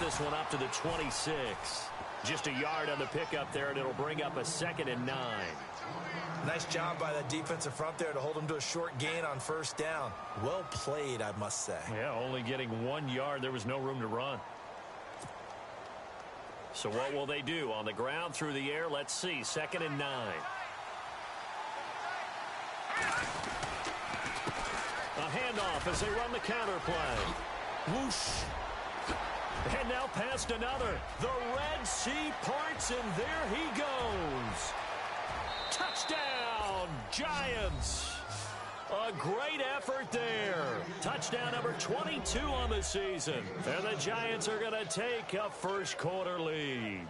this one up to the 26. Just a yard on the pickup there, and it'll bring up a 2nd and 9. Nice job by that defensive front there to hold him to a short gain on 1st down. Well played, I must say. Yeah, only getting 1 yard. There was no room to run. So what will they do? On the ground, through the air, let's see. 2nd and 9. A handoff as they run the counter play. Whoosh. And now past another. The Red Sea parts, and there he goes. Touchdown, Giants. A great effort there. Touchdown number 22 on the season. And the Giants are going to take a first-quarter lead.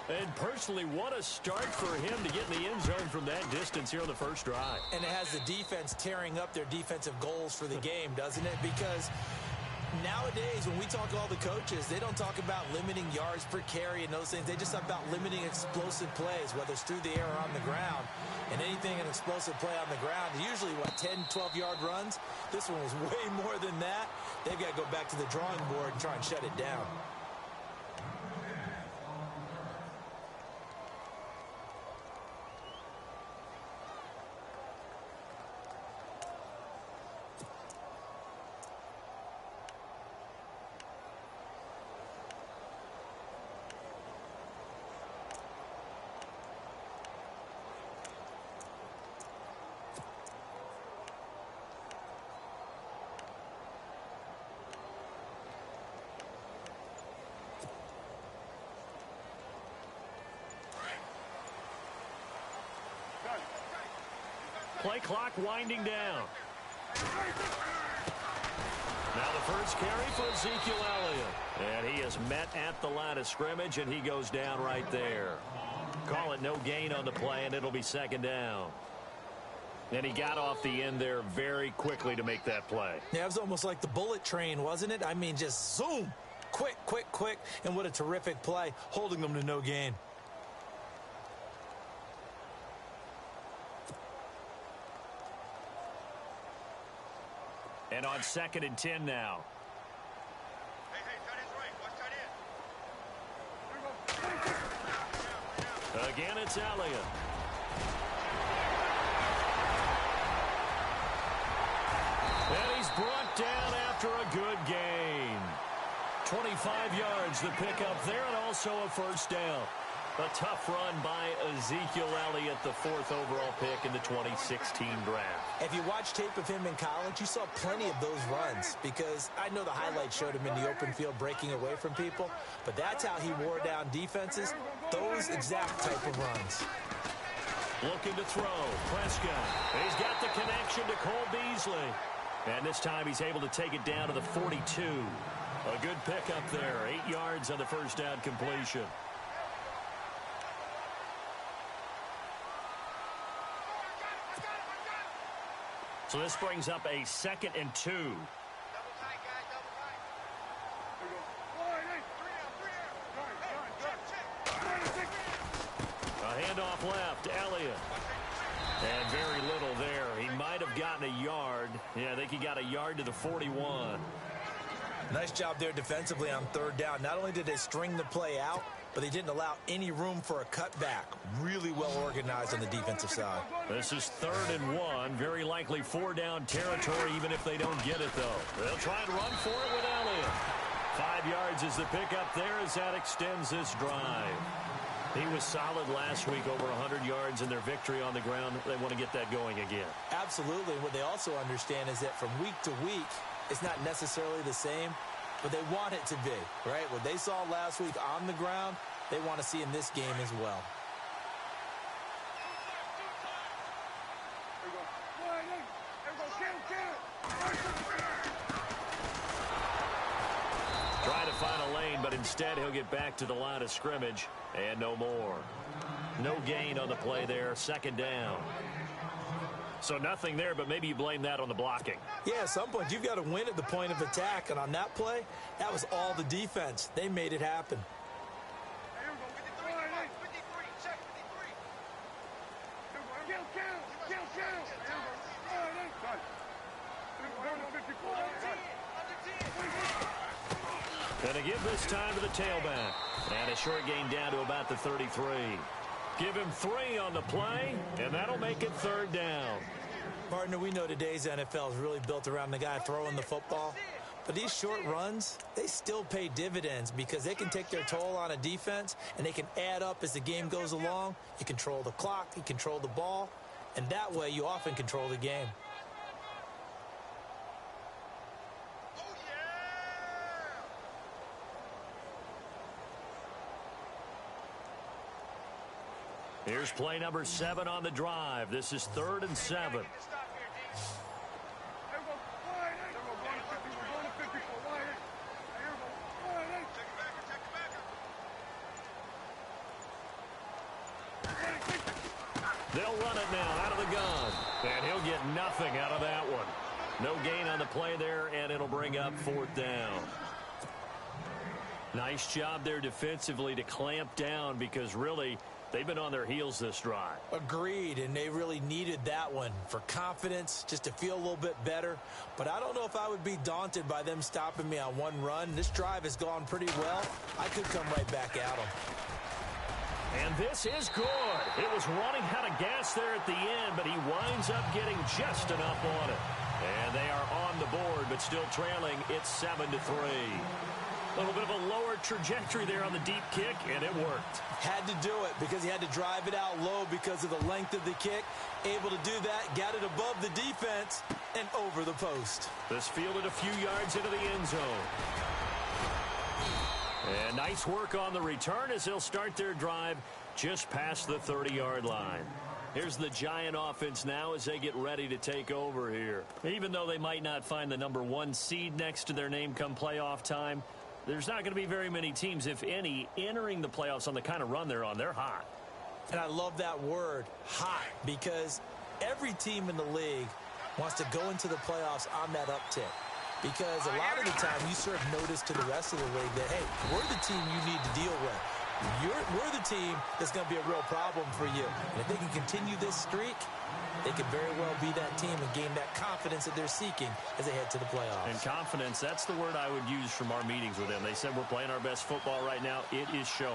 And personally, what a start for him to get in the end zone from that distance here on the first drive. And it has the defense tearing up their defensive goals for the game, doesn't it? Because nowadays, when we talk to all the coaches, they don't talk about limiting yards per carry and those things. They just talk about limiting explosive plays, whether it's through the air or on the ground. And anything an explosive play on the ground, usually, 10, 12-yard runs? This one was way more than that. They've got to go back to the drawing board and try and shut it down. Play clock winding down. Now the first carry for Ezekiel Elliott. And he is met at the line of scrimmage, and he goes down right there. Call it no gain on the play, and it'll be 2nd down. And he got off the end there very quickly to make that play. Yeah, it was almost like the bullet train, wasn't it? I mean, just zoom. Quick, quick, quick. And what a terrific play, holding them to no gain. And on 2nd and 10 now. Hey, tight end's right. Watch tight end. Again, it's Elliott. And he's brought down after a good gain. 25 yards the pickup there, and also a 1st down. A tough run by Ezekiel Elliott, the 4th overall pick in the 2016 draft. If you watch tape of him in college, you saw plenty of those runs, because I know the highlights showed him in the open field breaking away from people, but that's how he wore down defenses, those exact type of runs. Looking to throw. Prescott. He's got the connection to Cole Beasley. And this time he's able to take it down to the 42. A good pickup there. 8 yards on the 1st down completion. So this brings up a 2nd and 2. Double tight, guys. Double tight. A handoff left. Elliott. And very little there. He might have gotten a yard. Yeah, I think he got a yard to the 41. Nice job there defensively on 3rd down. Not only did they string the play out, but they didn't allow any room for a cutback. Really well organized on the defensive side. This is 3rd and 1. Very likely 4-down territory, even if they don't get it, though. They'll try and run for it with Elliott. 5 yards is the pickup there as that extends this drive. He was solid last week, over 100 yards in their victory on the ground. They want to get that going again. Absolutely. What they also understand is that from week to week, it's not necessarily the same, but they want it to be, right? What they saw last week on the ground, they want to see in this game as well. Trying to find a lane, but instead he'll get back to the line of scrimmage and no more. No gain on the play there. 2nd down. So nothing there, but maybe you blame that on the blocking. Yeah, at some point you've got to win at the point of attack, and on that play, that was all the defense. They made it happen. And again, give this time to the tailback. And a short gain down to about the 33. Give him 3 on the play, and that'll make it 3rd down. Partner, we know today's NFL is really built around the guy throwing the football. But these short runs, they still pay dividends because they can take their toll on a defense, and they can add up as the game goes along. You control the clock, you control the ball, and that way you often control the game. Here's play number 7 on the drive. This is 3rd and 7. They'll run it now out of the gun. And he'll get nothing out of that one. No gain on the play there, and it'll bring up 4th down. Nice job there defensively to clamp down because really they've been on their heels this drive. Agreed, and they really needed that one for confidence, just to feel a little bit better. But I don't know if I would be daunted by them stopping me on one run. This drive has gone pretty well. I could come right back at them. And this is good. It was running out of gas there at the end, but he winds up getting just enough on it. And they are on the board, but still trailing. It's 7-3. A little bit of a lower trajectory there on the deep kick, and it worked. Had to do it because he had to drive it out low because of the length of the kick. Able to do that, got it above the defense, and over the post. This fielded a few yards into the end zone. And nice work on the return as they'll start their drive just past the 30-yard line. Here's the Giant offense now as they get ready to take over here. Even though they might not find the number 1 seed next to their name come playoff time, there's not going to be very many teams, if any, entering the playoffs on the kind of run they're on. They're hot. And I love that word, hot, because every team in the league wants to go into the playoffs on that uptick. Because a lot of the time you serve notice to the rest of the league that, hey, we're the team you need to deal with. We're the team that's going to be a real problem for you. And if they can continue this streak, they could very well be that team and gain that confidence that they're seeking as they head to the playoffs. And confidence, that's the word I would use from our meetings with them. They said we're playing our best football right now. It is showing.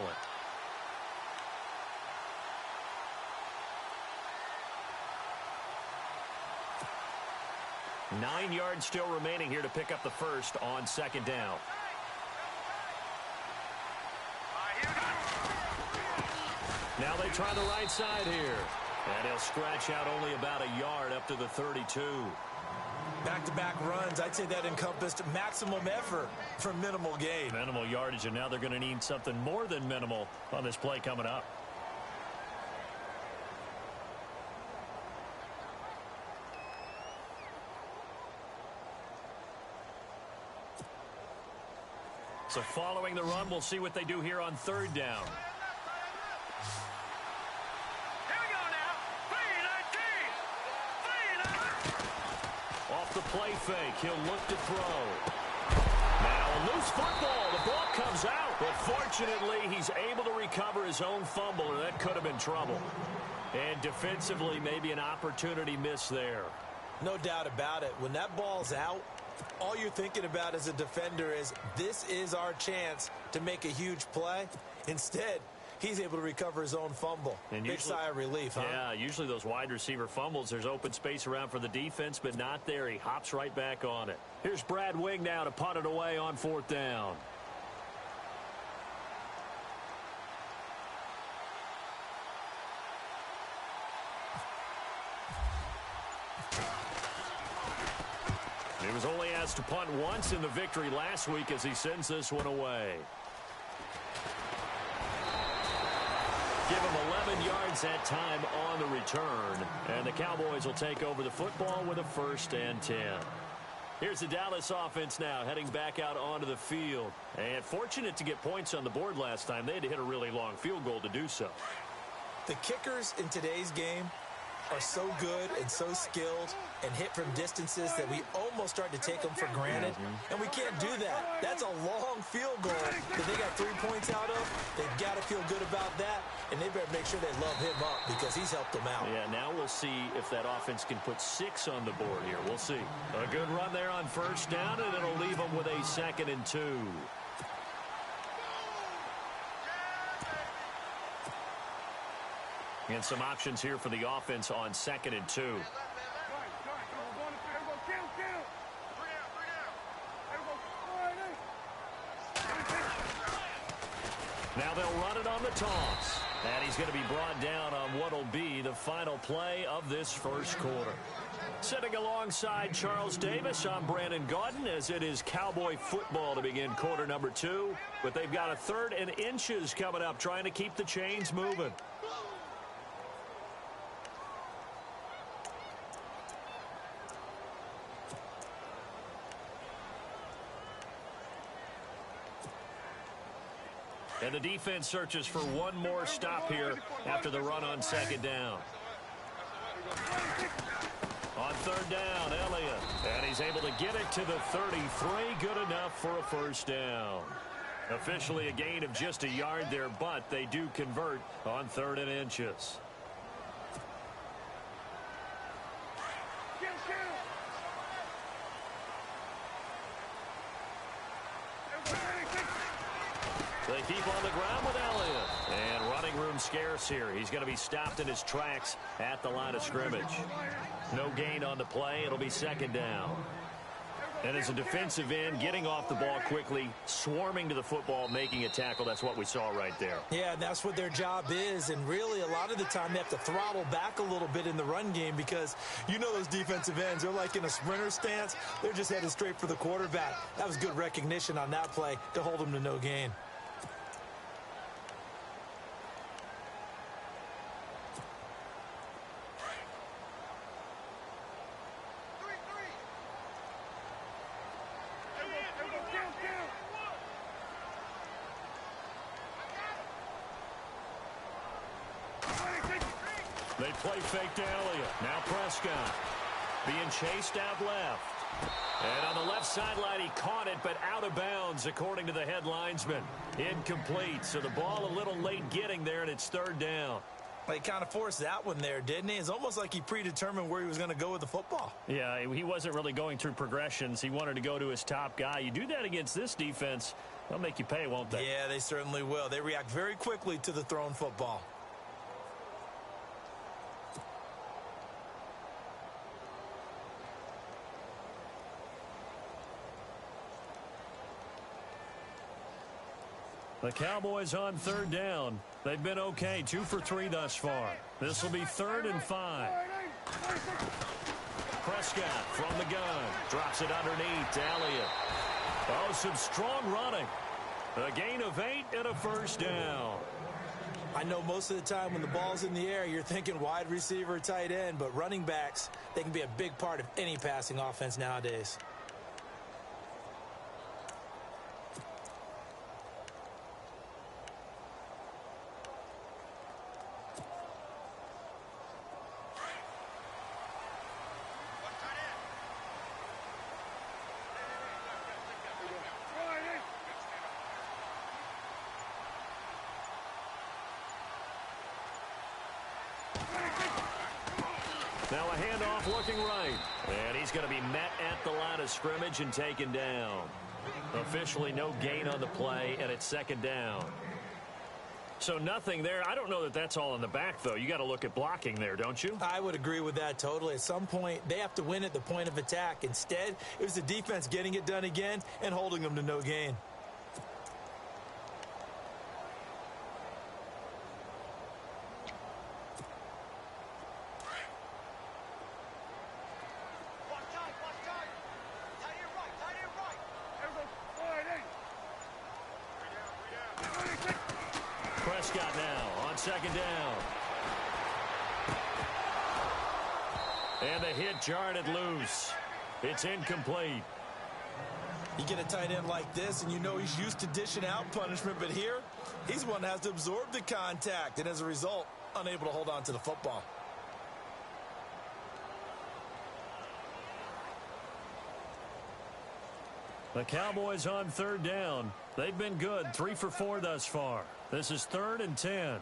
Nine yards still remaining here to pick up the first on 2nd down. Now they try the right side here. And he'll scratch out only about a yard up to the 32. Back-to-back runs, I'd say that encompassed maximum effort for minimal gain. Minimal yardage, and now they're going to need something more than minimal on this play coming up. So following the run, we'll see what they do here on 3rd down. Off the play fake, he'll look to throw. Now a loose football, the ball comes out. But fortunately, he's able to recover his own fumble, or that could have been trouble. And defensively, maybe an opportunity miss there. No doubt about it. When that ball's out, all you're thinking about as a defender is, this is our chance to make a huge play. Instead, he's able to recover his own fumble. And big sigh of relief, huh? Yeah, usually those wide receiver fumbles, there's open space around for the defense, but not there. He hops right back on it. Here's Brad Wing now to punt it away on 4th down. He was only asked to punt once in the victory last week as he sends this one away. Give him 11 yards that time on the return. And the Cowboys will take over the football with a 1st and 10. Here's the Dallas offense now heading back out onto the field. And fortunate to get points on the board last time. They had to hit a really long field goal to do so. The kickers in today's game are so good and so skilled and hit from distances that we almost start to take them for granted. And we can't do that. That's a long field goal that they got 3 points out of. They've got to feel good about that, and they better make sure they love him up because he's helped them out. Yeah, now we'll see if that offense can put 6 on the board here. We'll see. A good run there on 1st down, and it'll leave them with a 2nd and 2. And some options here for the offense on 2nd and 2. Now they'll run it on the toss. And he's going to be brought down on what will be the final play of this first quarter. Sitting alongside Charles Davis, I'm Brandon Gaudin, as it is Cowboy football to begin quarter number 2. But they've got a 3rd and inches coming up, trying to keep the chains moving. And the defense searches for one more stop here after the run on 2nd down. On 3rd down, Elliott. And he's able to get it to the 33. Good enough for a first down. Officially a gain of just a yard there, but they do convert on 3rd and inches. They keep on the ground with Elliott. And running room scarce here. He's going to be stopped in his tracks at the line of scrimmage. No gain on the play. It'll be 2nd down. And as a defensive end, getting off the ball quickly, swarming to the football, making a tackle. That's what we saw right there. Yeah, and that's what their job is. And really, a lot of the time, they have to throttle back a little bit in the run game because you know those defensive ends, they're like in a sprinter stance. They're just headed straight for the quarterback. That was good recognition on that play to hold them to no gain. They play fake to Elliott. Now Prescott being chased out left. And on the left sideline, he caught it, but out of bounds, according to the head linesman. Incomplete. So the ball a little late getting there, and it's 3rd down. Well, he kind of forced that one there, didn't he? It's almost like he predetermined where he was going to go with the football. Yeah, he wasn't really going through progressions. He wanted to go to his top guy. You do that against this defense, they'll make you pay, won't they? Yeah, they certainly will. They react very quickly to the thrown football. The Cowboys on 3rd down. They've been okay, 2 for 3 thus far. This will be 3rd and 5. Prescott from the gun. Drops it underneath to Elliott. Oh, some strong running. A gain of 8 and a first down. I know most of the time when the ball's in the air, you're thinking wide receiver, tight end, but running backs, they can be a big part of any passing offense nowadays. Now a handoff looking right. And he's going to be met at the line of scrimmage and taken down. Officially no gain on the play, and it's 2nd down. So nothing there. I don't know that that's all in the back, though. You got to look at blocking there, don't you? I would agree with that totally. At some point, they have to win at the point of attack. Instead, it was the defense getting it done again and holding them to no gain. Prescott now on 2nd down. And the hit jarred it loose. It's incomplete. You get a tight end like this, and you know he's used to dishing out punishment, but here, he's one that has to absorb the contact, and as a result, unable to hold on to the football. The Cowboys on 3rd down. They've been good, 3 for 4 thus far. This is 3rd and 10.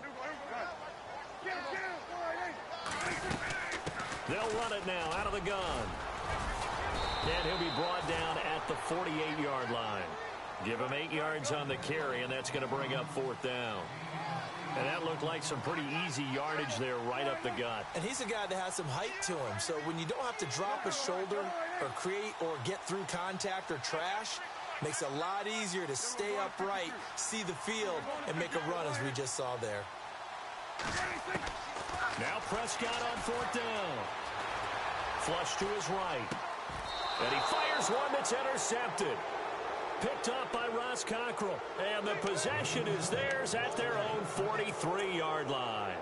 They'll run it now out of the gun. And he'll be brought down at the 48-yard line. Give him 8 yards on the carry, and that's going to bring up 4th down. And that looked like some pretty easy yardage there right up the gut. And he's a guy that has some height to him, so when you don't have to drop a shoulder or create or get through contact or trash, makes it a lot easier to stay upright, see the field, and make a run as we just saw there. Now Prescott on 4th down. Flush to his right. And he fires one that's intercepted. Picked up by Ross Cockrell. And the possession is theirs at their own 43-yard line.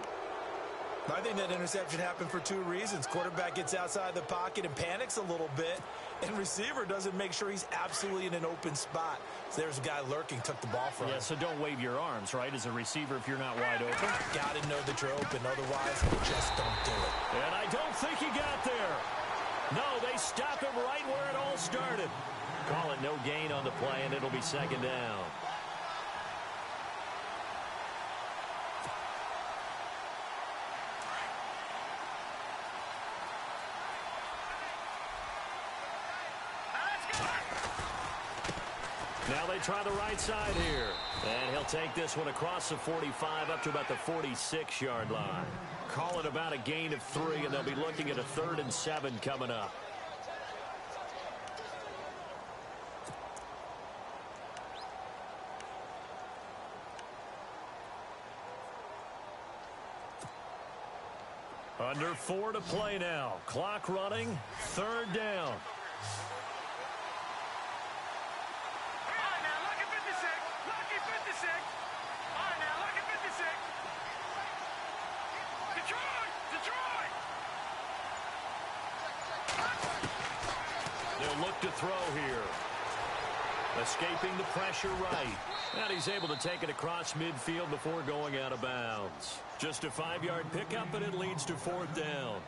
I think that interception happened for 2 reasons. Quarterback gets outside the pocket and panics a little bit, and receiver doesn't make sure he's absolutely in an open spot. So there's a guy lurking, took the ball from him. Yeah, so don't wave your arms, right, as a receiver if you're not wide open. Got to know that you're open, otherwise just don't do it. And I don't think he got there. No, they stop him right where it all started. Call it no gain on the play, and it'll be 2nd down. Now they try the right side here. And he'll take this one across the 45 up to about the 46-yard line. Call it about a gain of 3, and they'll be looking at a 3rd and 7 coming up. Under 4 to play now. Clock running. 3rd down. They'll look to throw here. Escaping the pressure right. And he's able to take it across midfield before going out of bounds. Just a 5-yard pickup, and it leads to 4th down.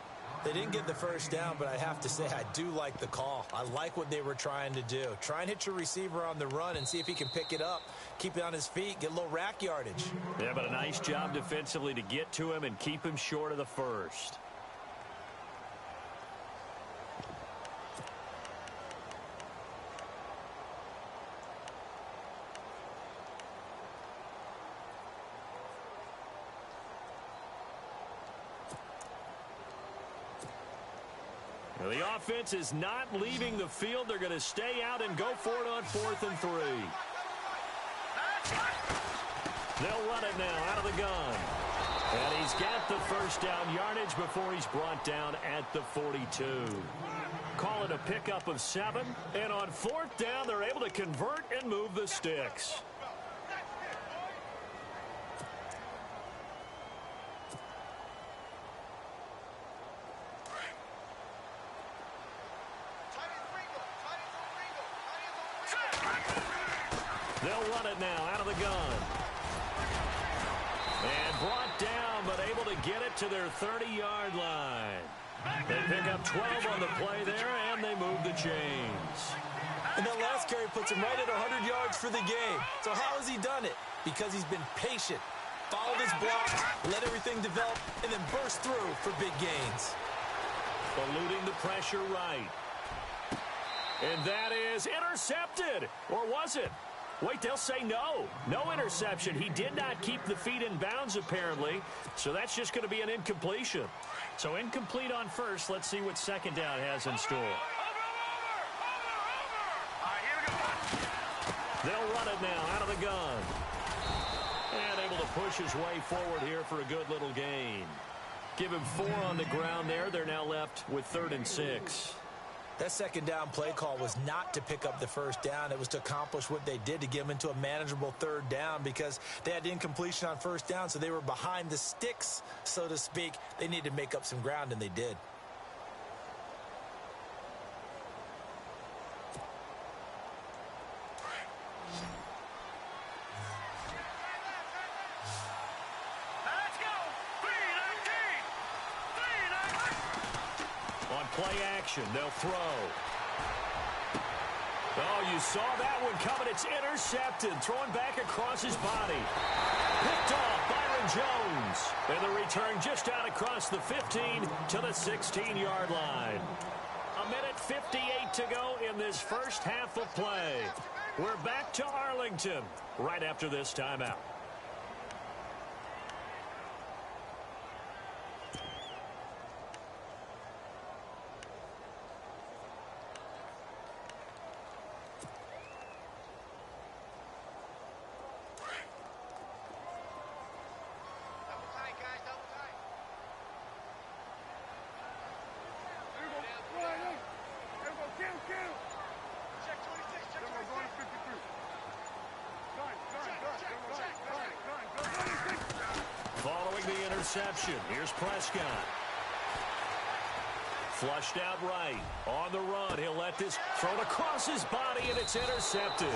They didn't get the first down, but I have to say I do like the call. I like what they were trying to do. Try and hit your receiver on the run and see if he can pick it up. Keep it on his feet, get a little rack yardage. Yeah, but a nice job defensively to get to him and keep him short of the first. The offense is not leaving the field. They're going to stay out and go for it on 4th and 3. They'll run it now out of the gun. And he's got the first down yardage before he's brought down at the 42. Call it a pickup of 7. And on 4th down, they're able to convert and move the sticks. They'll run it now out of the gun. And brought down, but able to get it to their 30-yard line. They pick up 12 on the play there, and they move the chains. And that last carry puts him right at 100 yards for the game. So how has he done it? Because he's been patient, followed his block, let everything develop, and then burst through for big gains. Eluding the pressure right. And that is intercepted. Or was it? Wait, they'll say no. No interception. He did not keep the feet in bounds, apparently. So that's just going to be an incompletion. So incomplete on first. Let's see what 2nd down has in store. They'll run it now out of the gun. And able to push his way forward here for a good little gain. Give him 4 on the ground there. They're now left with 3rd and 6. That 2nd down play call was not to pick up the first down. It was to accomplish what they did, to get them into a manageable 3rd down, because they had incompletion on 1st down, so they were behind the sticks, so to speak. They needed to make up some ground, and they did. Play action. They'll throw. Oh, you saw that one coming. It's intercepted. Throwing back across his body. Picked off Byron Jones. And the return just out across the 15 to the 16-yard line. 1:58 to go in this first half of play. We're back to Arlington right after this timeout. Following the interception, here's Prescott. Flushed out right. On the run, he'll let this thrown across his body, and it's intercepted.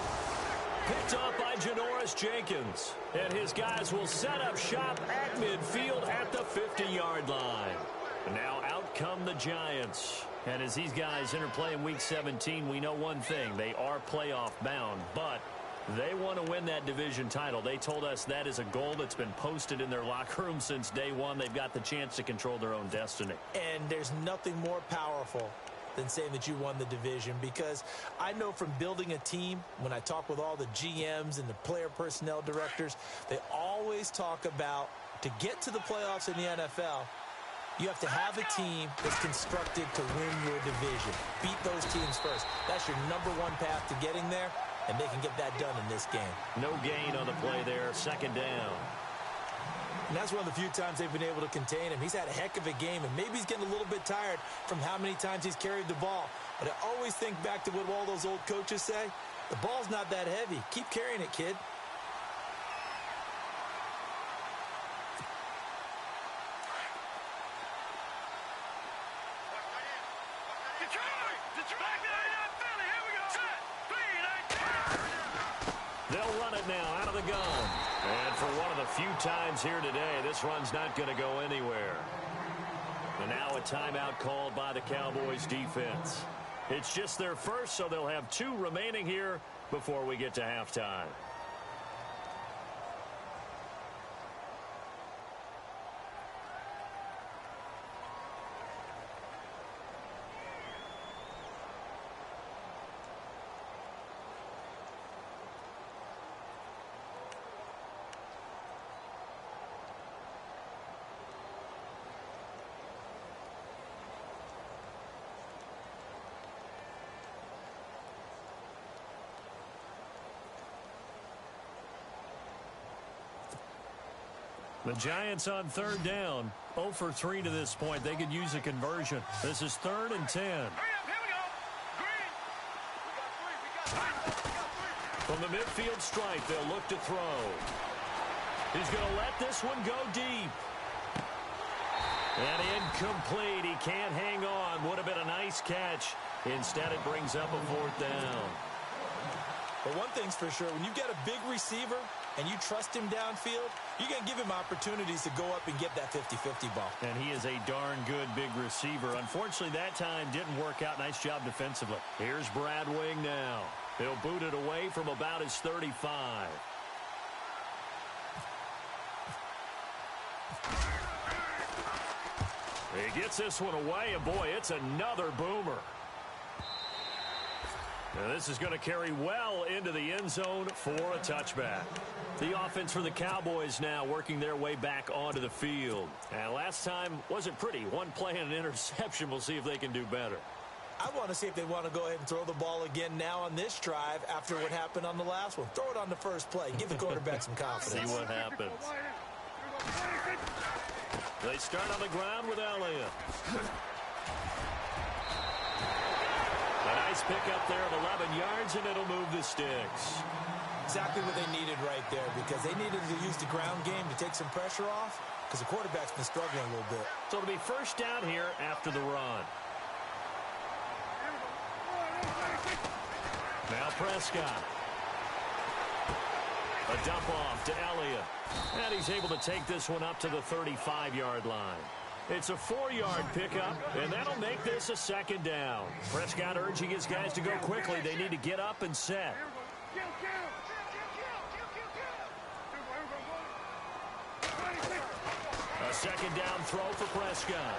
Picked up by Janoris Jenkins. And his guys will set up shop at midfield at the 50-yard line. Now out come the Giants. And as these guys interplay in Week 17, we know one thing. They are playoff bound, but they want to win that division title. They told us that is a goal that's been posted in their locker room since day one. They've got the chance to control their own destiny. And there's nothing more powerful than saying that you won the division, because I know from building a team, when I talk with all the GMs and the player personnel directors, they always talk about, to get to the playoffs in the NFL, you have to have a team that's constructed to win your division. Beat those teams first. That's your number one path to getting there, and they can get that done in this game. No gain on the play there, second down. And that's one of the few times they've been able to contain him. He's had a heck of a game, and maybe he's getting a little bit tired from how many times he's carried the ball. But I always think back to what all those old coaches say. The ball's not that heavy. Keep carrying it, kid. They'll run it now out of the gun. And for one of the few times here today, this run's not going to go anywhere. And now a timeout called by the Cowboys defense. It's just their first, so they'll have 2 remaining here before we get to halftime. The Giants on third down, 0 for 3 to this point. They could use a conversion. This is 3rd and 10. From the midfield stripe, they'll look to throw. He's going to let this one go deep. And incomplete. He can't hang on. Would have been a nice catch. Instead, it brings up a 4th down. But one thing's for sure, when you've got a big receiver and you trust him downfield, you're going to give him opportunities to go up and get that 50-50 ball. And he is a darn good big receiver. Unfortunately, that time didn't work out. Nice job defensively. Here's Brad Wing now. He'll boot it away from about his 35. He gets this one away, and boy, it's another boomer. Now this is going to carry well into the end zone for a touchback. The offense for the Cowboys now working their way back onto the field. And last time wasn't pretty. One play and an interception. We'll see if they can do better. I want to see if they want to go ahead and throw the ball again now on this drive after what happened on the last one. Throw it on the first play. Give the quarterback some confidence. See what happens. They start on the ground with Elliott. A nice pickup there of 11 yards, and it'll move the sticks. Exactly what they needed right there, because they needed to use the ground game to take some pressure off, because the quarterback's been struggling a little bit. So it'll be first down here after the run. Now Prescott. A dump off to Elliott. And he's able to take this one up to the 35-yard line. It's a 4-yard pickup, and that'll make this a second down. Prescott urging his guys to go quickly. They need to get up and set. A second down throw for Prescott.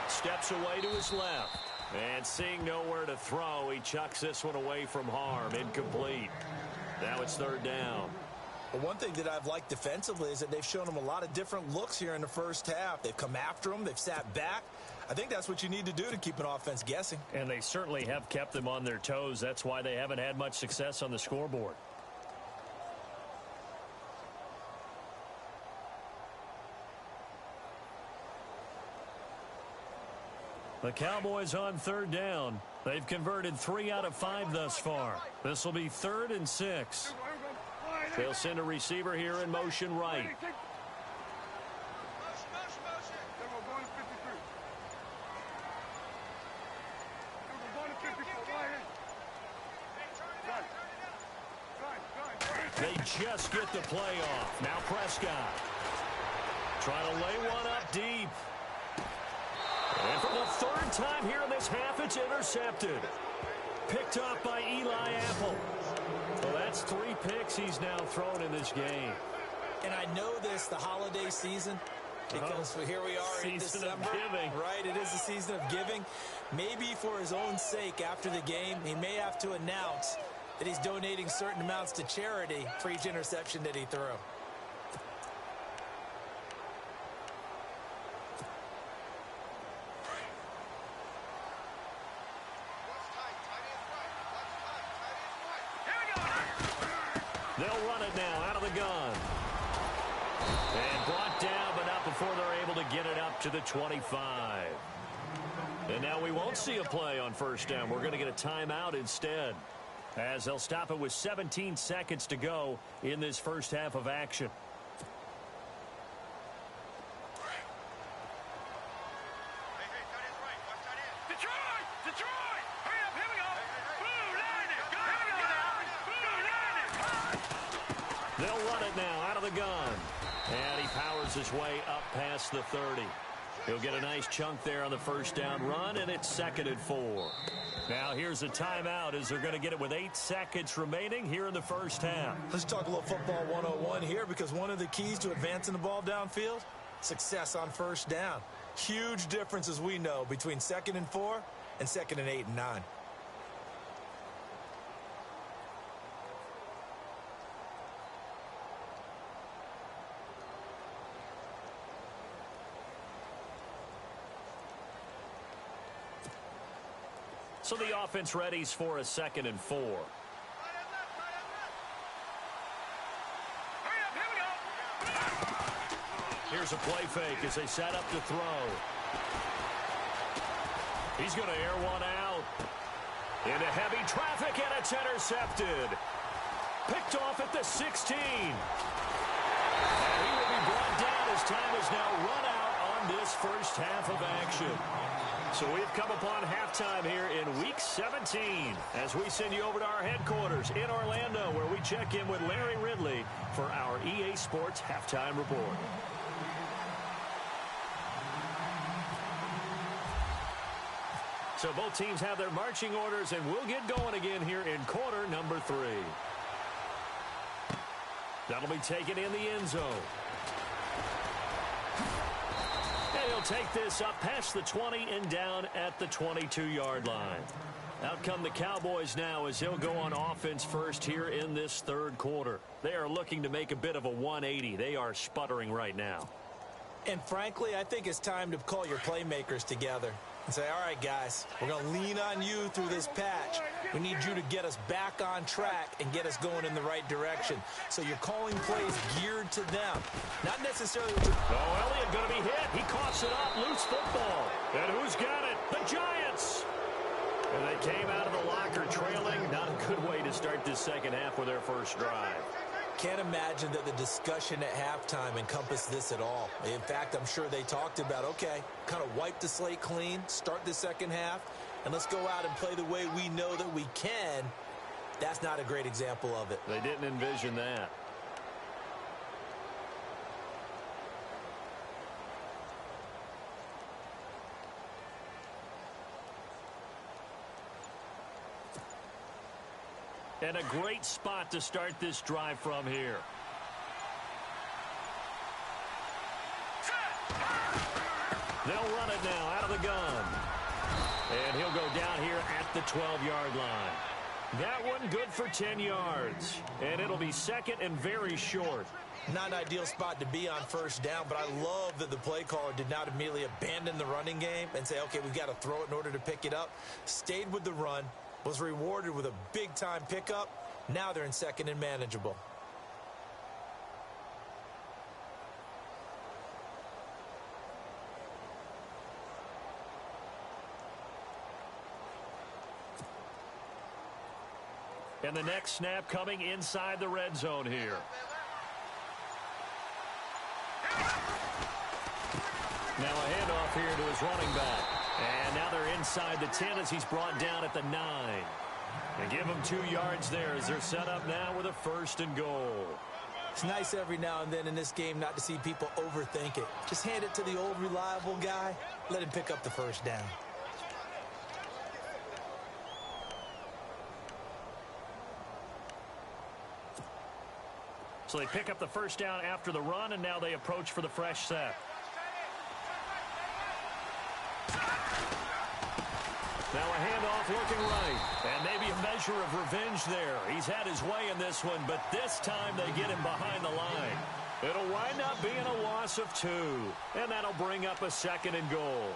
Steps away to his left. And seeing nowhere to throw, he chucks this one away from harm. Incomplete. Now it's third down. Well, one thing that I've liked defensively is that they've shown him a lot of different looks here in the first half. They've come after him. They've sat back. I think that's what you need to do to keep an offense guessing. And they certainly have kept them on their toes. That's why they haven't had much success on the scoreboard. The Cowboys on third down. They've converted 3 out of 5 thus far. This will be 3rd and 6. They'll send a receiver here in motion right. They just get the play off. Now Prescott. Trying to lay one up deep. And for the 3rd time here in this half, it's intercepted. Picked off by Eli Apple. Well, that's 3 picks he's now thrown in this game. And I know this, the holiday season, because here we are in December. Season of giving. Right, it is the season of giving. Maybe for his own sake after the game, he may have to announce that he's donating certain amounts to charity for each interception that he threw. They'll run it now out of the gun. And brought down, but not before they're able to get it up to the 25. And now we won't see a play on first down. We're going to get a timeout instead, as they'll stop it with 17 seconds to go in this first half of action. They'll run it now out of the gun. And he powers his way up past the 30. He'll get a nice chunk there on the first down run, and it's 2nd and 4. Now here's a timeout as they're going to get it with 8 seconds remaining here in the first half. Let's talk a little football 101 here, because one of the keys to advancing the ball downfield, success on first down. Huge difference, as we know, between 2nd and 4 and 2nd and 8 and 9. So the offense readies for a 2nd and 4. Here's a play fake as they set up to throw. He's going to air one out. Into heavy traffic, and it's intercepted. Picked off at the 16. And he will be brought down as time is now run out on this first half of action. So we've come upon halftime here in Week 17 as we send you over to our headquarters in Orlando, where we check in with Larry Ridley for our EA Sports Halftime Report. So both teams have their marching orders, and we'll get going again here in quarter number 3. That'll be taken in the end zone. And he'll take this up past the 20 and down at the 22-yard line. Out come the Cowboys now as they'll go on offense first here in this 3rd quarter. They are looking to make a bit of a 180. They are sputtering right now. And frankly, I think it's time to call your playmakers together and say, all right, guys, we're going to lean on you through this patch. We need you to get us back on track and get us going in the right direction. So you're calling plays geared to them, not necessarily. Oh, Elliott going to be hit. He coughs it up. Loose football. And who's got it? The Giants. And they came out of the locker trailing. Not a good way to start this second half with their first drive. Can't imagine that the discussion at halftime encompassed this at all. In fact, I'm sure they talked about, okay, kind of wipe the slate clean, start the second half, and let's go out and play the way we know that we can. That's not a great example of it. They didn't envision that. And a great spot to start this drive from here. They'll run it now out of the gun. And he'll go down here at the 12-yard line. That one good for 10 yards. And it'll be second and very short. Not an ideal spot to be on first down, but I love that the play caller did not immediately abandon the running game and say, okay, we've got to throw it in order to pick it up. Stayed with the run, was rewarded with a big-time pickup. Now they're in second and manageable. And the next snap coming inside the red zone here. Now a handoff here to his running back. And now they're inside the 10 as he's brought down at the 9. And give him 2 yards there as they're set up now with a first and goal. It's nice every now and then in this game not to see people overthink it. Just hand it to the old reliable guy. Let him pick up the first down. So they pick up the first down after the run, and now they approach for the fresh set. Now a handoff looking right. And maybe a measure of revenge there. He's had his way in this one, but this time they get him behind the line. It'll wind up being a loss of 2. And that'll bring up a second and goal.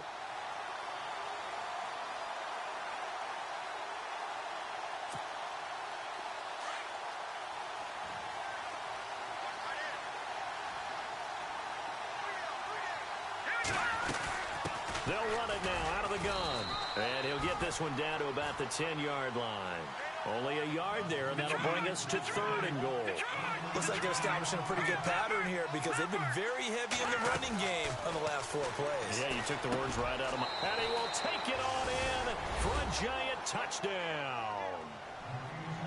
They'll run it now out of the gun. And he'll get this one down to about the 10-yard line. Only a yard there, and that'll bring us to third and goal. Looks like they're establishing a pretty good pattern here because they've been very heavy in the running game on the last 4 plays. Yeah, you took the words right out of my... And he will take it on in for a giant touchdown.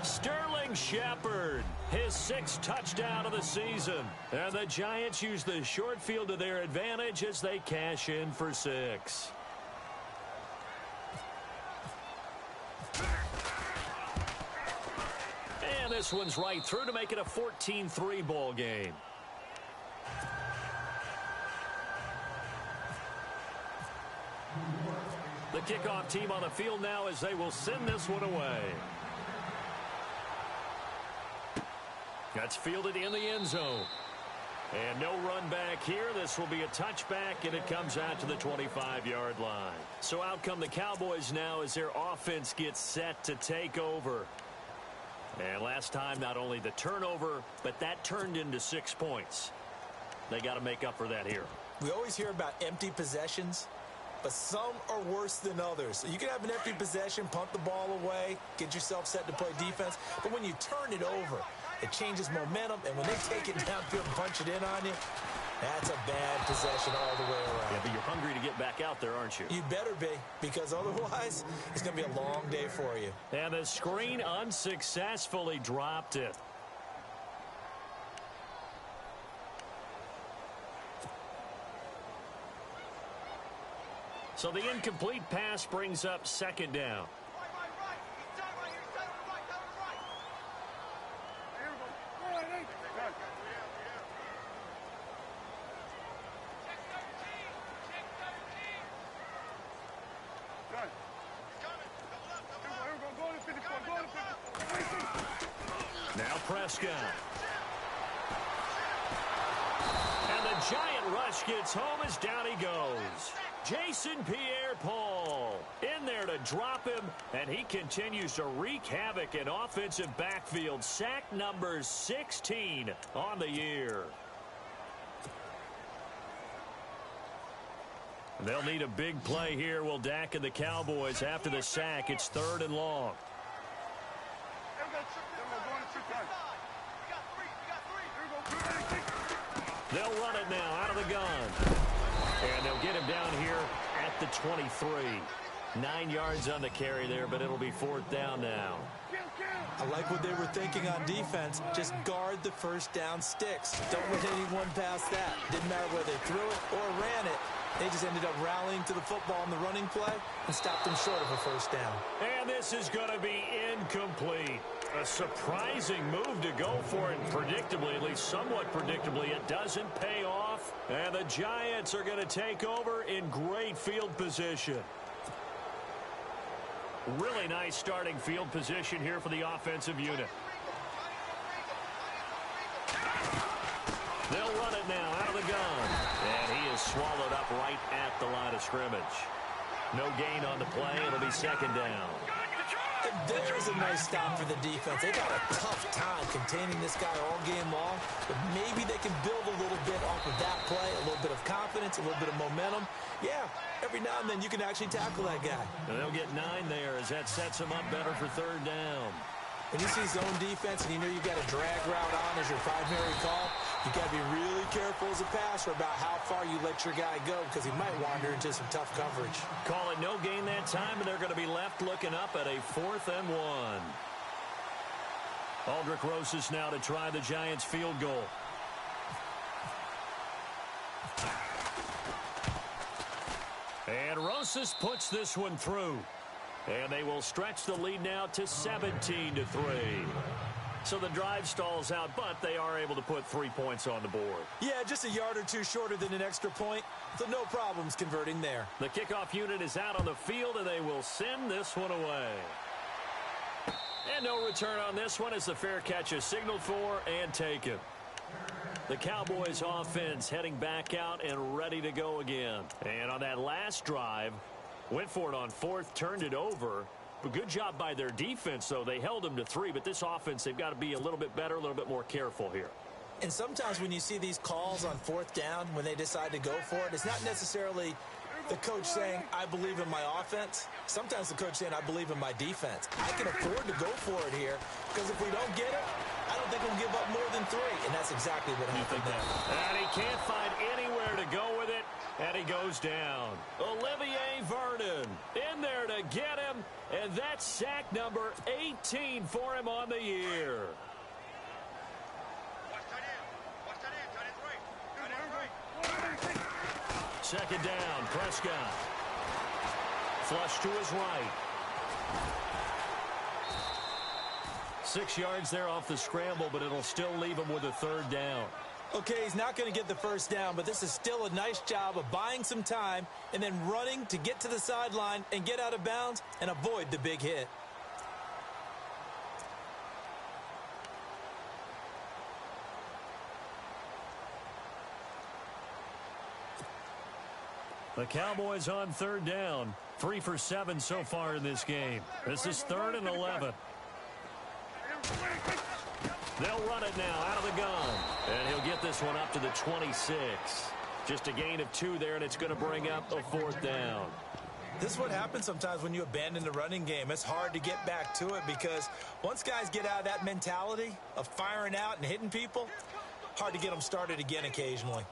Sterling Shepard, his 6th touchdown of the season. And the Giants use the short field to their advantage as they cash in for 6. And this one's right through to make it a 14-3 ball game. The kickoff team on the field now as they will send this one away. That's fielded in the end zone. And no run back here. This will be a touchback, and it comes out to the 25-yard line. So out come the Cowboys now as their offense gets set to take over. And last time, not only the turnover, but that turned into 6 points. They got to make up for that here. We always hear about empty possessions, but some are worse than others. So you can have an empty possession, punt the ball away, get yourself set to play defense. But when you turn it over, it changes momentum, and when they take it downfield and punch it in on you, that's a bad possession all the way around. Yeah, but you're hungry to get back out there, aren't you? You better be, because otherwise, it's going to be a long day for you. And the screen unsuccessfully dropped it. So the incomplete pass brings up second down. Now Prescott. And the giant rush gets home as down he goes. Jason Pierre-Paul in there to drop him, and he continues to wreak havoc in offensive backfield. Sack number 16 on the year. They'll need a big play here, will Dak and the Cowboys after the sack. It's 3rd and long. They'll run it now out of the gun. And they'll get him down here at the 23. 9 yards on the carry there, but it'll be 4th down now. I like what they were thinking on defense. Just guard the first down sticks. Don't let anyone pass that. Didn't matter whether they threw it or ran it. They just ended up rallying to the football in the running play and stopped them short of a first down. And this is going to be incomplete. A surprising move to go for it, predictably, at least somewhat predictably. It doesn't pay off, and the Giants are going to take over in great field position. Really nice starting field position here for the offensive unit. They'll run it now out of the gun. And he is swallowed up right at the line of scrimmage. No gain on the play. It'll be second down. There's a nice stop for the defense. They've had a tough time containing this guy all game long, but maybe they can build a little bit off of that play, a little bit of confidence, a little bit of momentum. Yeah, every now and then you can actually tackle that guy. And they'll get 9 there as that sets them up better for third down. When you see zone defense and you know you've got a drag route on as your primary call, you got to be really careful as a passer about how far you let your guy go because he might wander into some tough coverage. Call it no gain that time, and they're going to be left looking up at a 4th and 1. Aldrick Rosas now to try the Giants field goal. And Rosas puts this one through. And they will stretch the lead now to 17-3. So the drive stalls out, but they are able to put 3 points on the board. Yeah, just a yard or two shorter than an extra point, so no problems converting there. The kickoff unit is out on the field, and they will send this one away. And no return on this one as the fair catch is signaled for and taken. The Cowboys offense heading back out and ready to go again. And on that last drive, went for it on 4th, turned it over. But good job by their defense, though. They held them to 3, but this offense, they've got to be a little bit better, a little bit more careful here. And sometimes when you see these calls on 4th down, when they decide to go for it, it's not necessarily the coach saying, I believe in my offense. Sometimes the coach saying, I believe in my defense. I can afford to go for it here because if we don't get it, I don't think we'll give up more than 3. And that's exactly what happened there. And he can't find anywhere to go with it. And he goes down. Olivier Vernon in there to get him. And that's sack number 18 for him on the year. Second down, Prescott. Flush to his right. 6 yards there off the scramble, but it'll still leave him with a 3rd down. Okay, he's not going to get the first down, but this is still a nice job of buying some time and then running to get to the sideline and get out of bounds and avoid the big hit. The Cowboys on 3rd down. 3 for 7 so far in this game. This is 3rd and 11. They'll run it now out of the gun. And he'll get this one up to the 26. Just a gain of 2 there, and it's going to bring up a 4th down. This is what happens sometimes when you abandon the running game. It's hard to get back to it because once guys get out of that mentality of firing out and hitting people, hard to get them started again occasionally.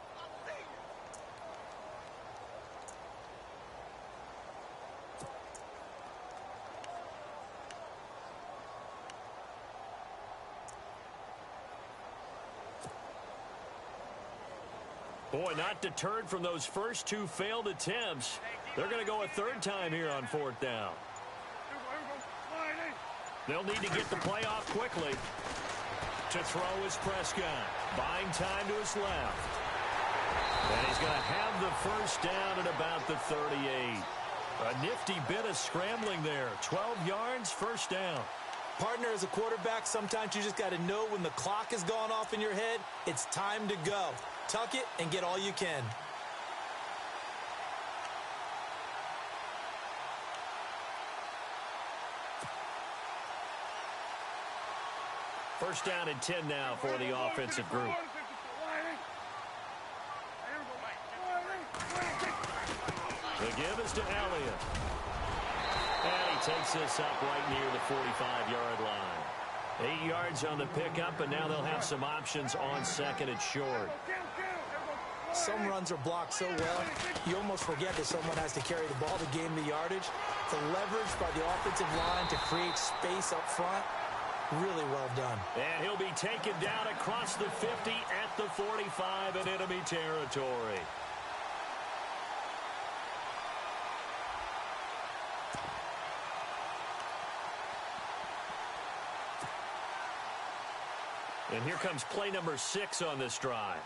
Boy, not deterred from those first 2 failed attempts. They're going to go a 3rd time here on 4th down. They'll need to get the play off quickly. To throw is Prescott. Buying time to his left. And he's going to have the first down at about the 38. A nifty bit of scrambling there. 12 yards, first down. Partner, as a quarterback, sometimes you just got to know when the clock has gone off in your head, it's time to go. Tuck it and get all you can. First down and 10 now for the offensive group. The give is to Elliott. And he takes this up right near the 45-yard line. 8 yards on the pickup, and now they'll have some options on 2nd and short. Some runs are blocked so well, you almost forget that someone has to carry the ball to gain the yardage. The leverage by the offensive line to create space up front, really well done. And he'll be taken down across the 50 at the 45 in enemy territory. And here comes play number 6 on this drive.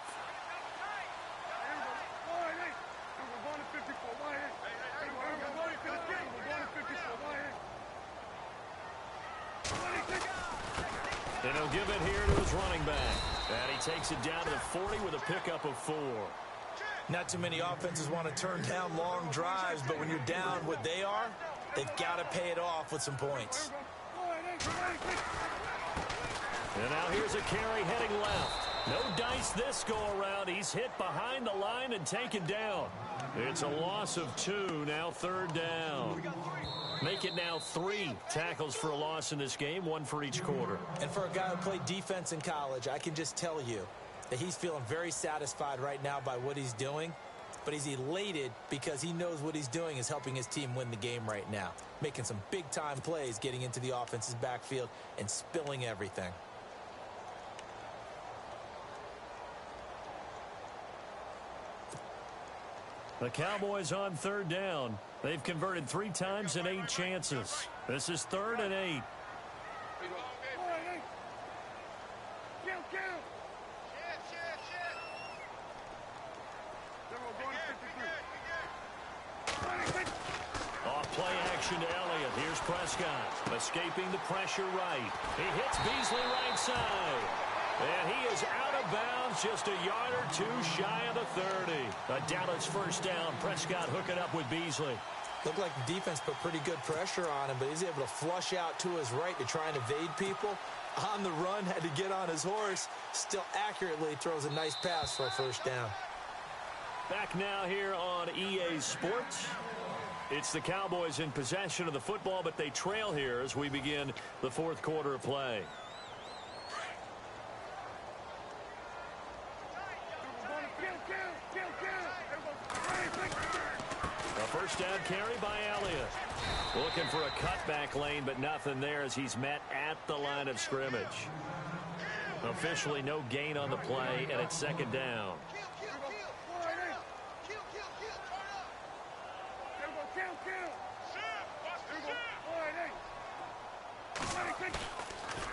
And he'll give it here to his running back. And he takes it down to the 40 with a pickup of 4. Not too many offenses want to turn down long drives, but when you're down what they are, they've got to pay it off with some points. And now here's a carry heading left. No dice this go-around. He's hit behind the line and taken down. It's a loss of 2, now 3rd down. Make it now 3 tackles for a loss in this game, 1 for each quarter. And for a guy who played defense in college, I can just tell you that he's feeling very satisfied right now by what he's doing. But he's elated because he knows what he's doing is helping his team win the game right now. Making some big-time plays, getting into the offense's backfield, and spilling everything. The Cowboys on 3rd down. They've converted 3 times in 8 chances. This is 3rd and 8. Off play action to Elliott. Here's Prescott. Escaping the pressure right. He hits Beasley right side. And he is out of bounds, just a yard or 2 shy of the 30. A Dallas 1st down. Prescott hooking up with Beasley. Looked like the defense put pretty good pressure on him, but he's able to flush out to his right to try and evade people. On the run, had to get on his horse. Still accurately throws a nice pass for a 1st down. Back now here on EA Sports. It's the Cowboys in possession of the football, but they trail here as we begin the 4th quarter of play. A 1st down carry by Elliott. Looking for a cutback lane, but nothing there as he's met at the line of scrimmage. Officially no gain on the play, and it's 2nd down.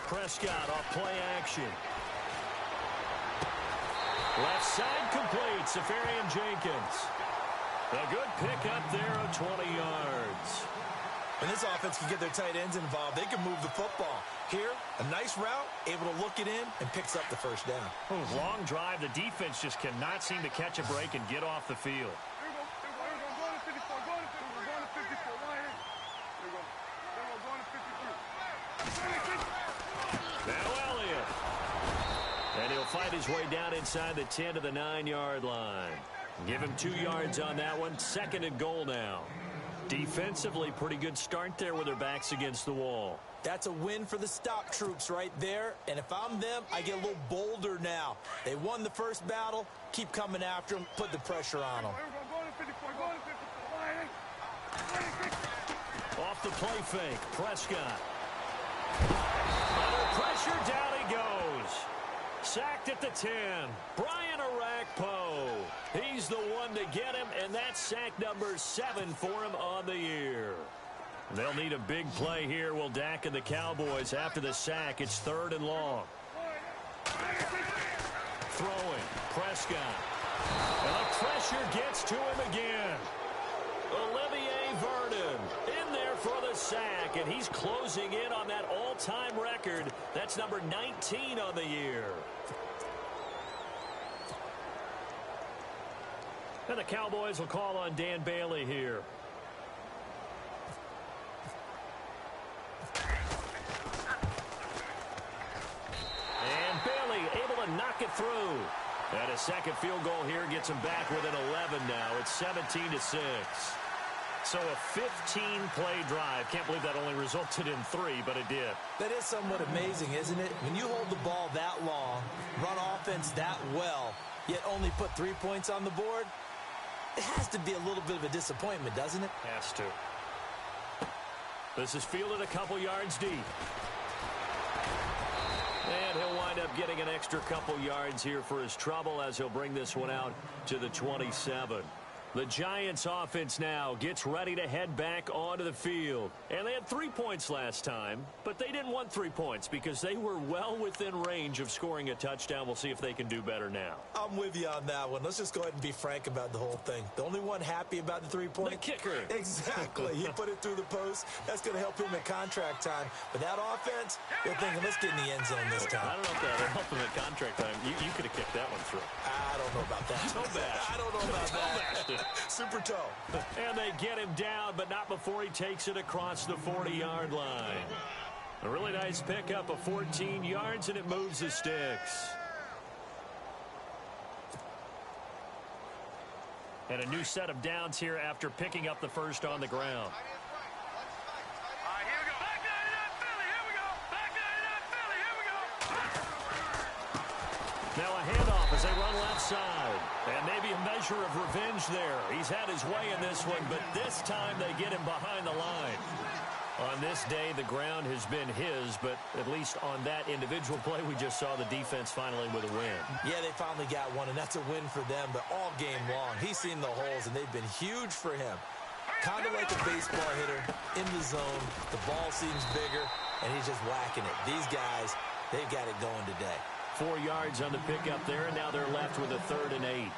Prescott off play action. Left side complete. Safarian Jenkins. A good pick up there of 20 yards. When this offense can get their tight ends involved, they can move the football. Here, a nice route, able to look it in, and picks up the 1st down. Long drive. The defense just cannot seem to catch a break and get off the field. Now Elliott. And he'll fight his way down inside the 10 to the 9-yard line. Give him 2 yards on that one. 2nd and goal now. Defensively, pretty good start there with their backs against the wall. That's a win for the stop troops right there. And if I'm them, I get a little bolder now. They won the 1st battle. Keep coming after them. Put the pressure on them. Off the play fake. Prescott. Under pressure, down he goes. Sacked at the 10. Brian Orakpo. He's the one to get him, and that's sack number 7 for him on the year. They'll need a big play here, will Dak and the Cowboys. After the sack, it's 3rd and long. Throwing. Prescott. And the pressure gets to him again. Olivier Vernon in there for the sack, and he's closing in on that all-time record. That's number 19 on the year. And the Cowboys will call on Dan Bailey here. And Bailey able to knock it through. And a 2nd field goal here gets him back within 11 now. It's 17-6. So a 15-play drive. Can't believe that only resulted in 3, but it did. That is somewhat amazing, isn't it? When you hold the ball that long, run offense that well, yet only put 3 points on the board, it has to be a little bit of a disappointment, doesn't it? Has to. This is fielded a couple yards deep. And he'll wind up getting an extra couple yards here for his trouble as he'll bring this one out to the 27. The Giants offense now gets ready to head back onto the field. And they had 3 points last time, but they didn't want 3 points because they were well within range of scoring a touchdown. We'll see if they can do better now. I'm with you on that one. Let's just go ahead and be frank about the whole thing. The only one happy about the 3-point? The kicker. Exactly. He put it through the post. That's going to help him at contract time. But that offense, they're thinking, let's get in the end zone this time. I don't know if that helped him at contract time. You could have kicked that one through. I don't know about that. Toe bash. I don't know about that. Super toe. And they get him down, but not before he takes it across the 40-yard line. A really nice pickup of 14 yards, and it moves the sticks. And a new set of downs here after picking up the first on the ground. Now a handoff as they run left side. And maybe a measure of revenge there. He's had his way in this one, but this time they get him behind the line. On this day, the ground has been his, but at least on that individual play, we just saw the defense finally with a win. Yeah, they finally got one, and that's a win for them, but all game long, he's seen the holes, and they've been huge for him. Kind of like a baseball hitter, in the zone, the ball seems bigger, and he's just whacking it. These guys, they've got it going today. 4 yards on the pickup there, and now they're left with a 3rd and 8.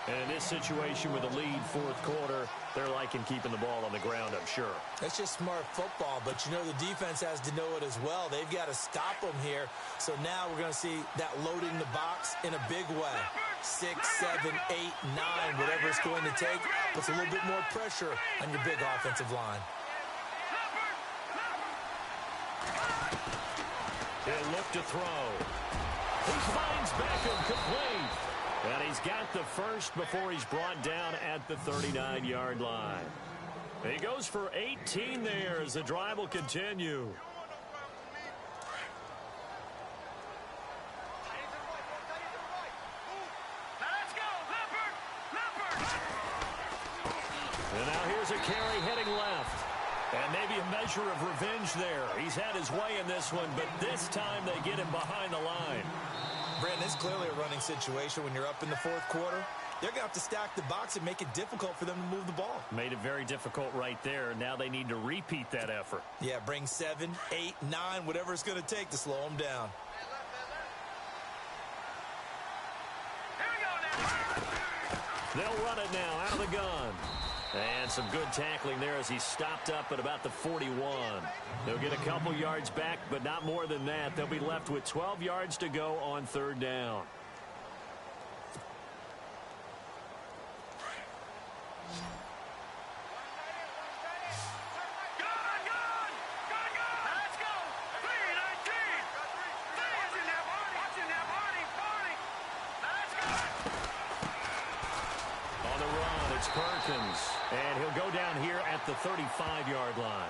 And in this situation with a lead fourth quarter, they're liking keeping the ball on the ground, I'm sure. It's just smart football, but you know the defense has to know it as well. They've got to stop them here. So now we're going to see that loading the box in a big way. 6, 7, 8, 9, whatever it's going to take, puts a little bit more pressure on your big offensive line. He'll look to throw. He finds Beckham complete. And he's got the first before he's brought down at the 39-yard line. He goes for 18 there as the drive will continue. And now here's a carry heading left. And maybe a measure of revenge there. He's had his way in this one, but this time they get him behind the line. Brandon, it's clearly a running situation when you're up in the fourth quarter. They're going to have to stack the box and make it difficult for them to move the ball. Made it very difficult right there. Now they need to repeat that effort. Yeah, bring 7, 8, 9, whatever it's going to take to slow them down. They'll run it now out of the gun. And some good tackling there as he stopped up at about the 41. They'll get a couple yards back, but not more than that. They'll be left with 12 yards to go on 3rd down. Perkins, and he'll go down here at the 35-yard line.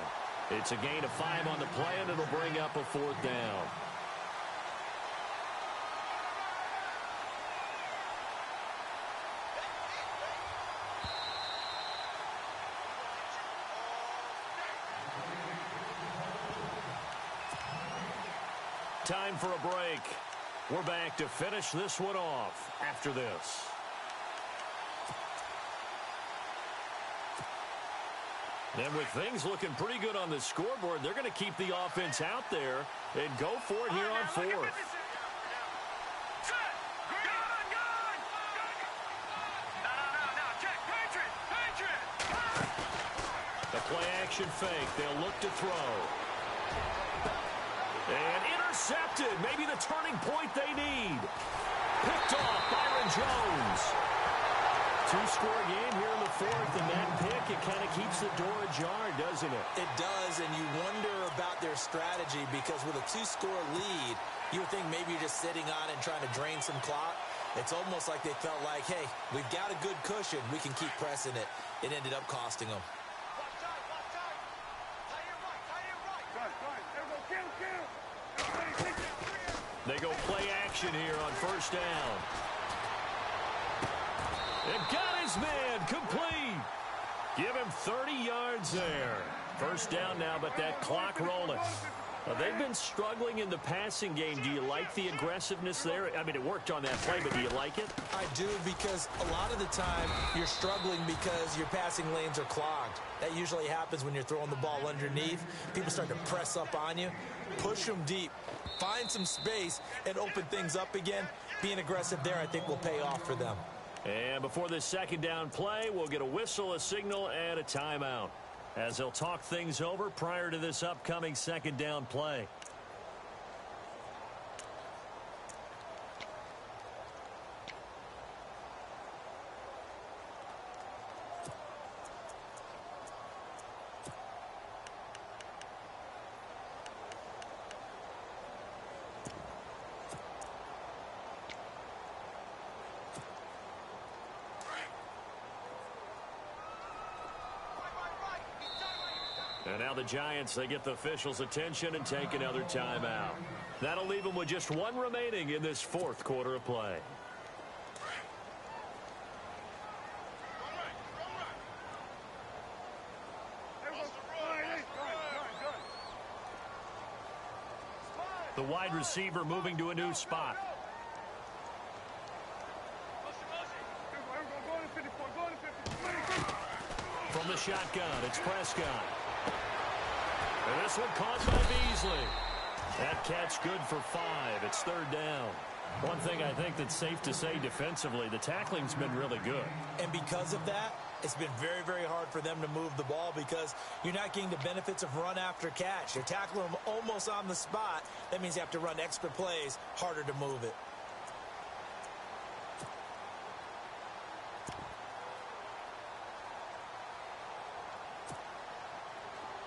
It's a gain of 5 on the play, and it'll bring up a 4th down. Time for a break. We're back to finish this one off after this. And with things looking pretty good on the scoreboard, they're going to keep the offense out there and go for it here on 4th. The play-action fake. They'll look to throw. And intercepted. Maybe the turning point they need. Picked off Byron Jones. 2-score game here in the 4th, and that pick, it kind of keeps the door ajar, doesn't it? It does, and you wonder about their strategy because with a 2-score lead, you would think maybe you're just sitting on it and trying to drain some clock. It's almost like they felt like, hey, we've got a good cushion. We can keep pressing it. It ended up costing them. They go play action here on 1st down. And got his man complete. Give him 30 yards there. 1st down now, but that clock rolling. They've been struggling in the passing game. Do you like the aggressiveness there? I mean, it worked on that play, but do you like it? I do, because a lot of the time you're struggling because your passing lanes are clogged. That usually happens when you're throwing the ball underneath. People start to press up on you. Push them deep. Find some space and open things up again. Being aggressive there, I think, will pay off for them. And before this second down play, we'll get a whistle, a signal, and a timeout, as they'll talk things over prior to this upcoming second down play. And now the Giants, they get the officials' attention and take another timeout. That'll leave them with just one remaining in this fourth quarter of play. The wide receiver moving to a new spot. From the shotgun, it's Prescott. And this one caught by Beasley. That catch good for 5. It's third down. One thing I think that's safe to say defensively, the tackling's been really good. And because of that, it's been very, very hard for them to move the ball because you're not getting the benefits of run after catch. You're tackling them almost on the spot. That means you have to run extra plays, harder to move it.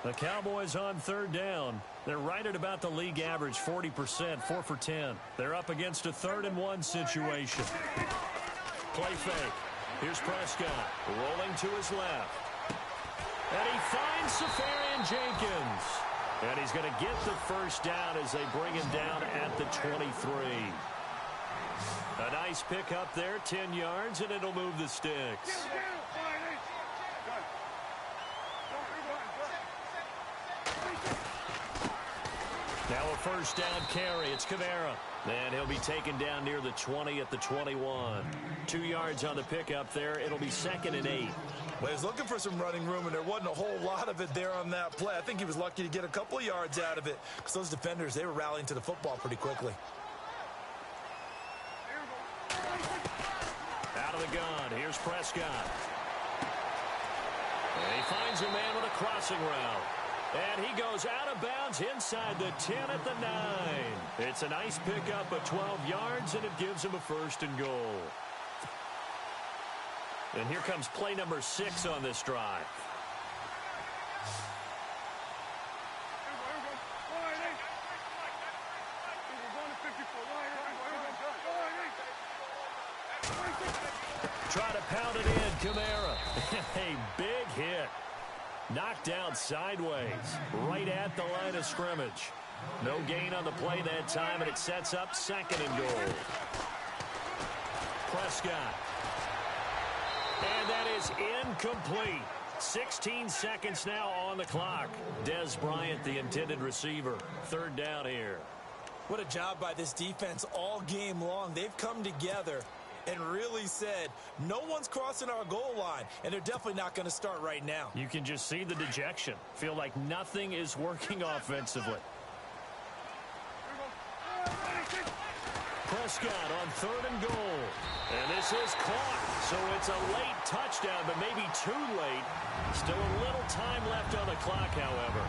The Cowboys on third down. They're right at about the league average, 40%, 4 for 10. They're up against a 3rd and 1 situation. Play fake. Here's Prescott rolling to his left. And he finds Safarian Jenkins. And he's going to get the first down as they bring him down at the 23. A nice pick up there, 10 yards, and it'll move the sticks. Now a first down carry. It's Kamara. And he'll be taken down near the 20 at the 21. 2 yards on the pickup there. It'll be 2nd and 8. Well, he was looking for some running room, and there wasn't a whole lot of it there on that play. I think he was lucky to get a couple of yards out of it because those defenders, they were rallying to the football pretty quickly. Out of the gun. Here's Prescott. And he finds a man with a crossing route. And he goes out of bounds inside the 10 at the 9. It's a nice pickup of 12 yards, and it gives him a 1st and goal. And here comes play number 6 on this drive. Try to pound it in, Kamara. A big hit. Knocked down sideways, right at the line of scrimmage. No gain on the play that time, and it sets up 2nd and goal. Prescott. And that is incomplete. 16 seconds now on the clock. Dez Bryant, the intended receiver. 3rd down here. What a job by this defense all game long. They've come together and really said, no one's crossing our goal line, and they're definitely not going to start right now. You can just see the dejection. Feel like nothing is working offensively. Prescott on 3rd and goal. And this is caught. So it's a late touchdown, but maybe too late. Still a little time left on the clock, however.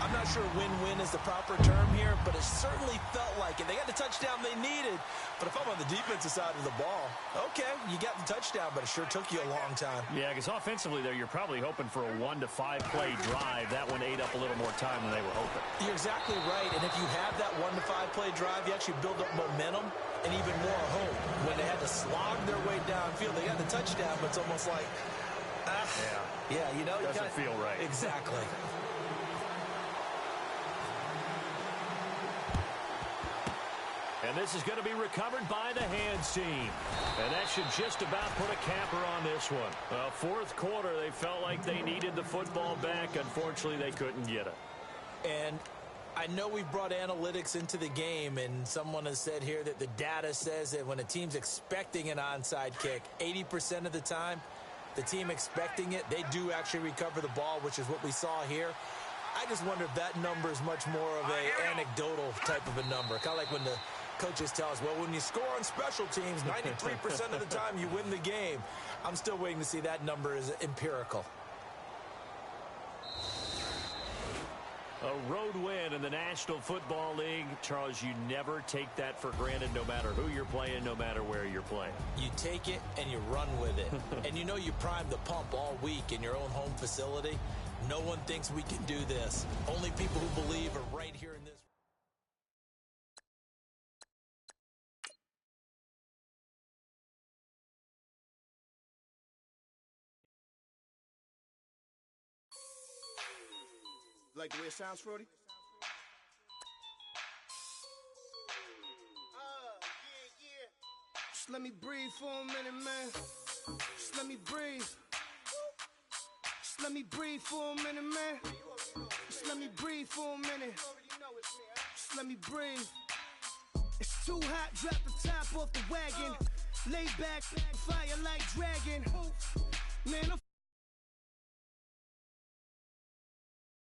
I'm not sure win-win is the proper term here, but it certainly felt like it. They got the touchdown they needed, but if I'm on the defensive side of the ball, okay, you got the touchdown, but it sure took you a long time. Yeah, because offensively there, you're probably hoping for a 1 to 5 play drive. That one ate up a little more time than they were hoping. You're exactly right, and if you have that 1 to 5 play drive, you actually build up momentum and even more hope. When they had to slog their way downfield, they got the touchdown, but it's almost like, yeah, you know, doesn't feel right. Exactly. And this is going to be recovered by the hands team. And that should just about put a capper on this one. Well, 4th quarter, they felt like they needed the football back. Unfortunately, they couldn't get it. And I know we've brought analytics into the game, and someone has said here that the data says that when a team's expecting an onside kick, 80% of the time, the team expecting it, they do actually recover the ball, which is what we saw here. I just wonder if that number is much more of a anecdotal type of a number. Kind of like when the coaches tell us, well, when you score on special teams, 93% of the time you win the game. I'm still waiting to see that number is empirical. A road win in the National Football League. Charles, you never take that for granted no matter who you're playing, no matter where you're playing. You take it and you run with it. And you know you primed the pump all week in your own home facility. No one thinks we can do this. Only people who believe are right here in this. Like the way it sounds, Frody? Just let me breathe for a minute, man. Just let me breathe. Just let me breathe for a minute, man. Just let me breathe for a minute. Just let me breathe. It's too hot, drop the top off the wagon. Lay back, fire like dragon. Man, I'm